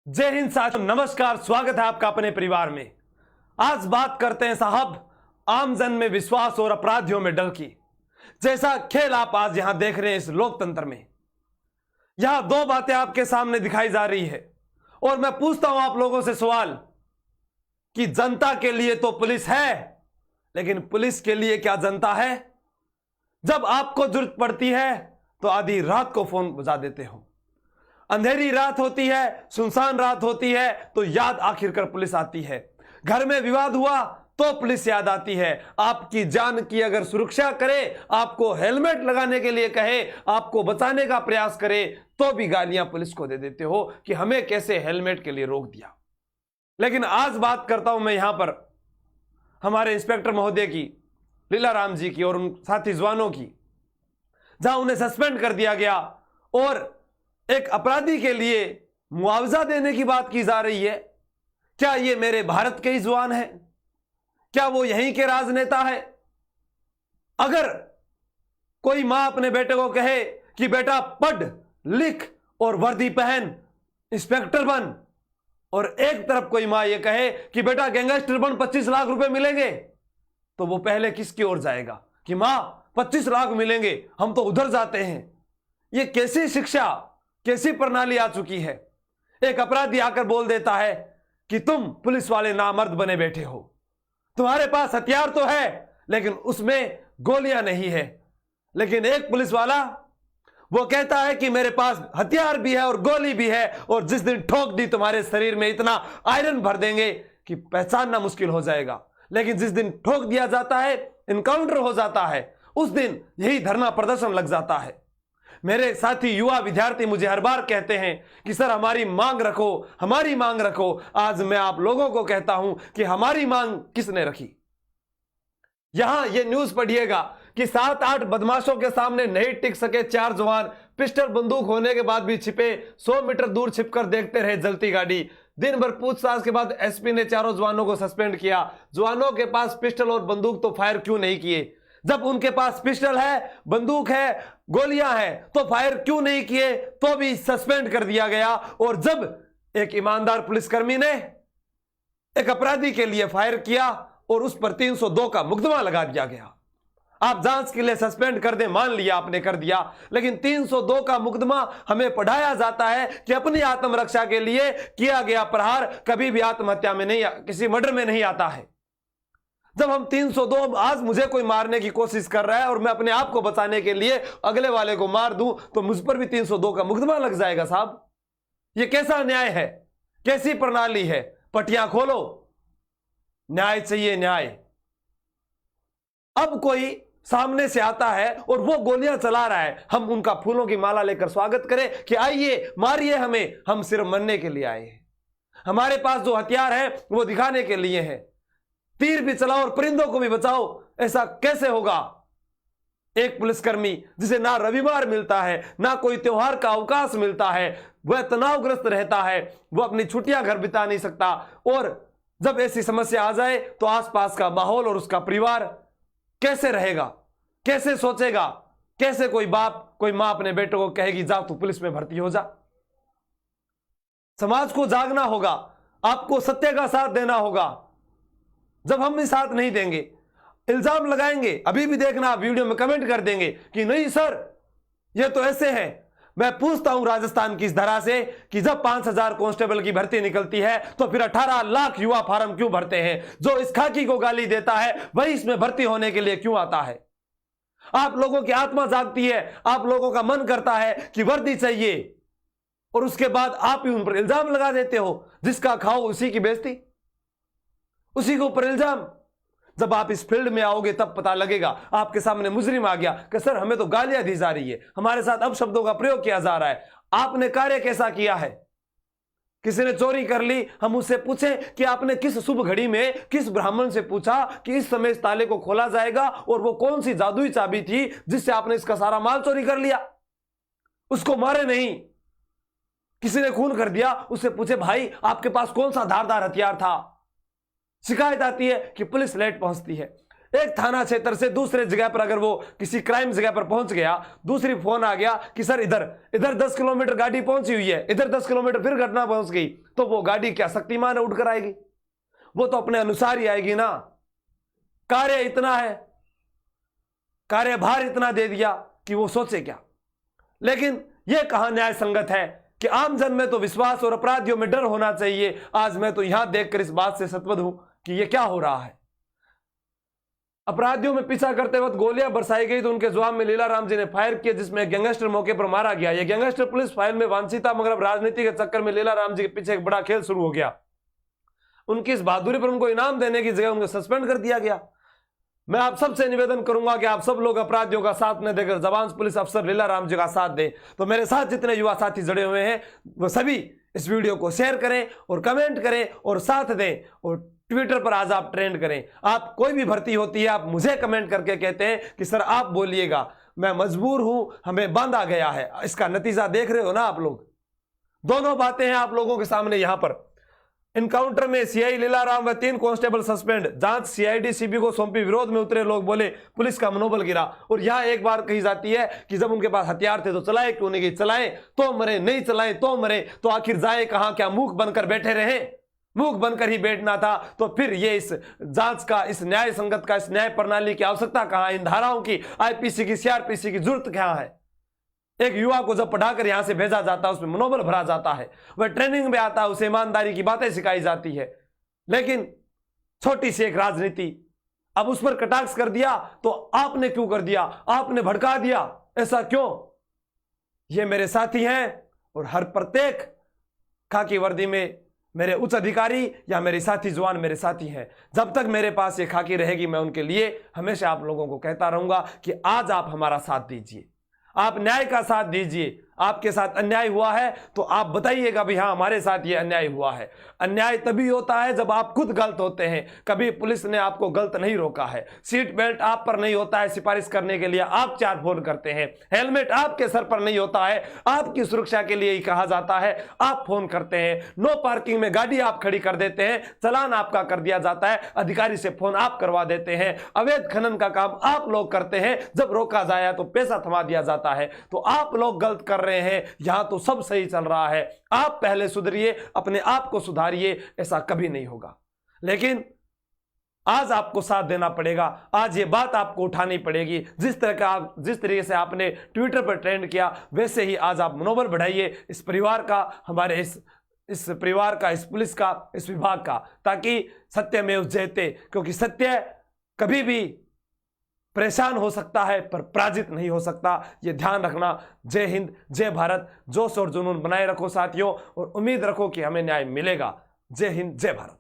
जय हिंद साथियों, नमस्कार। स्वागत है आपका अपने परिवार में। आज बात करते हैं साहब आमजन में विश्वास और अपराधियों में डर की। जैसा खेल आप आज यहां देख रहे हैं इस लोकतंत्र में, यहां दो बातें आपके सामने दिखाई जा रही है और मैं पूछता हूं आप लोगों से सवाल कि जनता के लिए तो पुलिस है, लेकिन पुलिस के लिए क्या जनता है? जब आपको जरूरत पड़ती है तो आधी रात को फोन बजा देते हो। अंधेरी रात होती है, सुनसान रात होती है तो याद आखिरकार पुलिस आती है। घर में विवाद हुआ तो पुलिस याद आती है। आपकी जान की अगर सुरक्षा करे, आपको हेलमेट लगाने के लिए कहे, आपको बचाने का प्रयास करे, तो भी गालियां पुलिस को दे देते हो कि हमें कैसे हेलमेट के लिए रोक दिया। लेकिन आज बात करता हूं मैं यहां पर हमारे इंस्पेक्टर महोदय की, लीलाराम जी की और उन साथी जवानों की, जहां उन्हें सस्पेंड कर दिया गया और एक अपराधी के लिए मुआवजा देने की बात की जा रही है। क्या ये मेरे भारत के ही जवान हैं? क्या वो यहीं के राजनेता है? अगर कोई मां अपने बेटे को कहे कि बेटा पढ़ लिख और वर्दी पहन, इंस्पेक्टर बन, और एक तरफ कोई मां ये कहे कि बेटा गैंगस्टर बन, 25 लाख रुपए मिलेंगे, तो वो पहले किसकी ओर जाएगा कि मां 25 लाख मिलेंगे, हम तो उधर जाते हैं। ये कैसी शिक्षा, कैसी प्रणाली आ चुकी है? एक अपराधी आकर बोल देता है कि तुम पुलिस वाले नामर्द बने बैठे हो, तुम्हारे पास हथियार तो है लेकिन उसमें गोलियां नहीं है। लेकिन एक पुलिस वाला वो कहता है कि मेरे पास हथियार भी है और गोली भी है, और जिस दिन ठोक दी तुम्हारे शरीर में इतना आयरन भर देंगे कि पहचानना मुश्किल हो जाएगा। लेकिन जिस दिन ठोक दिया जाता है, इनकाउंटर हो जाता है, उस दिन यही धरना प्रदर्शन लग जाता है। मेरे साथी युवा विद्यार्थी मुझे हर बार कहते हैं कि सर हमारी मांग रखो, हमारी मांग रखो। आज मैं आप लोगों को कहता हूं कि हमारी मांग किसने रखी। यहां यह न्यूज पढ़िएगा कि 7-8 बदमाशों के सामने नहीं टिक सके 4 जवान, पिस्टल बंदूक होने के बाद भी छिपे, 100 मीटर दूर छिपकर देखते रहे जलती गाड़ी। दिन भर पूछताछ के बाद एसपी ने चारों जवानों को सस्पेंड किया। जवानों के पास पिस्टल और बंदूक तो फायर क्यों नहीं किए? जब उनके पास पिस्टल है, बंदूक है, गोलियां हैं, तो फायर क्यों नहीं किए? तो भी सस्पेंड कर दिया गया। और जब एक ईमानदार पुलिसकर्मी ने एक अपराधी के लिए फायर किया और उस पर 302 का मुकदमा लगा दिया गया। आप जांच के लिए सस्पेंड कर दे, मान लिया आपने कर दिया, लेकिन 302 का मुकदमा हमें पढ़ाया जाता है कि अपनी आत्मरक्षा के लिए किया गया प्रहार कभी भी आत्महत्या में नहीं, किसी मर्डर में नहीं आता है। जब हम 302, आज मुझे कोई मारने की कोशिश कर रहा है और मैं अपने आप को बचाने के लिए अगले वाले को मार दूं तो मुझ पर भी 302 का मुकदमा लग जाएगा साहब। ये कैसा न्याय है? कैसी प्रणाली है? पटियां खोलो, न्याय चाहिए, न्याय। अब कोई सामने से आता है और वो गोलियां चला रहा है, हम उनका फूलों की माला लेकर स्वागत करें कि आइए मारिए हमें, हम सिर्फ मरने के लिए आए हैं। हमारे पास जो हथियार है वो दिखाने के लिए है। तीर भी चलाओ और परिंदों को भी बचाओ, ऐसा कैसे होगा? एक पुलिसकर्मी जिसे ना रविवार मिलता है, ना कोई त्योहार का अवकाश मिलता है, वह तनावग्रस्त रहता है, वह अपनी छुट्टियां घर बिता नहीं सकता। और जब ऐसी समस्या आ जाए तो आसपास का माहौल और उसका परिवार कैसे रहेगा, कैसे सोचेगा? कैसे कोई बाप, कोई मां अपने बेटों को कहेगी जा तू पुलिस में भर्ती हो जा? समाज को जागना होगा, आपको सत्य का साथ देना होगा। जब हम भी साथ नहीं देंगे, इल्जाम लगाएंगे, अभी भी देखना आप वीडियो में कमेंट कर देंगे कि नहीं सर ये तो ऐसे है। मैं पूछता हूं राजस्थान की इस धरा से कि जब 5000 कांस्टेबल की भर्ती निकलती है तो फिर 18 लाख युवा फार्म क्यों भरते हैं? जो इस खाकी को गाली देता है वही इसमें भर्ती होने के लिए क्यों आता है? आप लोगों की आत्मा जागती है, आप लोगों का मन करता है कि वर्दी चाहिए, और उसके बाद आप ही उन पर इल्जाम लगा देते हो। जिसका खाओ उसी की बेइज्जती, उसी के ऊपर इल्जाम। जब आप इस फील्ड में आओगे तब पता लगेगा। आपके सामने मुजरिम आ गया कि सर हमें तो गालियां दी जा रही है, हमारे साथ अब शब्दों का प्रयोग किया जा रहा है। आपने कार्य कैसा किया है? किसी ने चोरी कर ली, हम उससे पूछें कि आपने किस शुभ घड़ी में किस ब्राह्मण से पूछा कि इस समय इस ताले को खोला जाएगा, और वो कौन सी जादुई चाबी थी जिससे आपने इसका सारा माल चोरी कर लिया? उसको मारे नहीं, किसी ने खून कर दिया, उससे पूछे भाई आपके पास कौन सा धारदार हथियार था? शिकायत आती है कि पुलिस लेट पहुंचती है। एक थाना क्षेत्र से दूसरे जगह पर अगर वो किसी क्राइम जगह पर पहुंच गया, दूसरी फोन आ गया कि सर इधर इधर 10 किलोमीटर गाड़ी पहुंची हुई है, इधर 10 किलोमीटर फिर घटना पहुंच गई, तो वो गाड़ी क्या शक्तिमान उठकर आएगी? वो तो अपने अनुसार ही आएगी ना। कार्य इतना है, कार्यभार इतना दे दिया कि वो सोचे क्या। लेकिन यह कहां न्याय संगत है कि आमजन में तो विश्वास और अपराधियों में डर होना चाहिए। आज मैं तो यहां देखकर इस बात से सतबद्ध हूं कि यह क्या हो रहा है। अपराधियों में पीछा करते वक्त गोलियां बरसाई गई तो उनके जवाब में लीलाराम जी ने फायर किया, जिसमें एक गैंगस्टर मौके पर मारा गया। यह गैंगस्टर पुलिस फाइल में वांछित था, मगर अब राजनीति के चक्कर में लीलाराम जी के पीछे एक बड़ा खेल शुरू हो गया। उनकी इस बहादुरी पर उनको इनाम देने की जगह उनको सस्पेंड कर दिया गया। मैं आप सबसे निवेदन करूंगा कि आप सब लोग अपराधियों का साथ न देकर जवान पुलिस अफसर लीलाराम जी का साथ दें। तो मेरे साथ जितने युवा साथी जुड़े हुए हैं वो सभी इस वीडियो को शेयर करें और कमेंट करें और साथ दें, और ट्विटर पर आज आप ट्रेंड करें। आप कोई भी भर्ती होती है, आप मुझे कमेंट करके कहते हैं कि सर आप बोलिएगा, मैं मजबूर हूं, हमें बांधा गया है। इसका नतीजा देख रहे हो ना आप लोग। दोनों बातें हैं आप लोगों के सामने। यहां पर इनकाउंटर में सीआई लीलाराम व 3 कांस्टेबल सस्पेंड, जांच सीआईडी सीबी को सौंपी, विरोध में उतरे लोग बोले, पुलिस का मनोबल गिरा। और यहां एक बार कही जाती है कि जब उनके पास हथियार थे तो चलाए क्यों नहीं? चलाएं तो मरे, नहीं चलाएं तो मरे, तो आखिर जाए कहां? क्या मूक बनकर बैठे रहे? मूक बनकर ही बैठना था। तो फिर ये इस जांच का, इस न्याय संगत का, इस न्याय प्रणाली की आवश्यकता कहां? इन धाराओं की, आईपीसी की, सीआरपीसी की जरूरत क्या है? एक युवा को जब पढ़ाकर यहां से भेजा जाता है, उसमें मनोबल भरा जाता है, वह ट्रेनिंग में आता है, उसे ईमानदारी की बातें सिखाई जाती है। लेकिन छोटी सी एक राजनीति, अब उस पर कटाक्ष कर दिया तो आपने क्यों कर दिया? आपने भड़का दिया, ऐसा क्यों? ये मेरे साथी हैं और हर प्रत्येक खाकी वर्दी में मेरे उच्च अधिकारी या मेरे साथी जवान मेरे साथी हैं। जब तक मेरे पास ये खाकी रहेगी, मैं उनके लिए हमेशा आप लोगों को कहता रहूंगा कि आज आप हमारा साथ दीजिए, आप न्याय का साथ दीजिए। आपके साथ अन्याय हुआ है तो आप बताइएगा भी हाँ हमारे साथ ये अन्याय हुआ है। अन्याय तभी होता है जब आप खुद गलत होते हैं। कभी पुलिस ने आपको गलत नहीं रोका है, सीट बेल्ट आप पर नहीं होता है, सिफारिश करने के लिए आप 4 फोन करते हैं, हेलमेट आपके सर पर नहीं होता है, आपकी सुरक्षा के लिए ही कहा जाता है, आप फोन करते हैं, नो पार्किंग में गाड़ी आप खड़ी कर देते हैं, चालान आपका कर दिया जाता है, अधिकारी से फोन आप करवा देते हैं, अवैध खनन का काम आप लोग करते हैं, जब रोका जाए तो पैसा थमा दिया जाता है। तो आप लोग गलत कर रहे हैं, यहां तो सब सही चल रहा है। आप पहले सुधरिए, अपने आप को सुधारिए, ऐसा कभी नहीं होगा। लेकिन आज आपको साथ देना पड़ेगा, आज ये बात आपको उठानी पड़ेगी। जिस तरीके से आपने ट्विटर पर ट्रेंड किया, वैसे ही आज आप मनोबल बढ़ाइए इस परिवार का, हमारे इस परिवार का, इस पुलिस का, इस विभाग का, ताकि सत्यमेव जयते। क्योंकि सत्य कभी भी परेशान हो सकता है पर पराजित नहीं हो सकता, ये ध्यान रखना। जय हिंद, जय भारत। जोश और जुनून बनाए रखो साथियों, और उम्मीद रखो कि हमें न्याय मिलेगा। जय हिंद, जय भारत।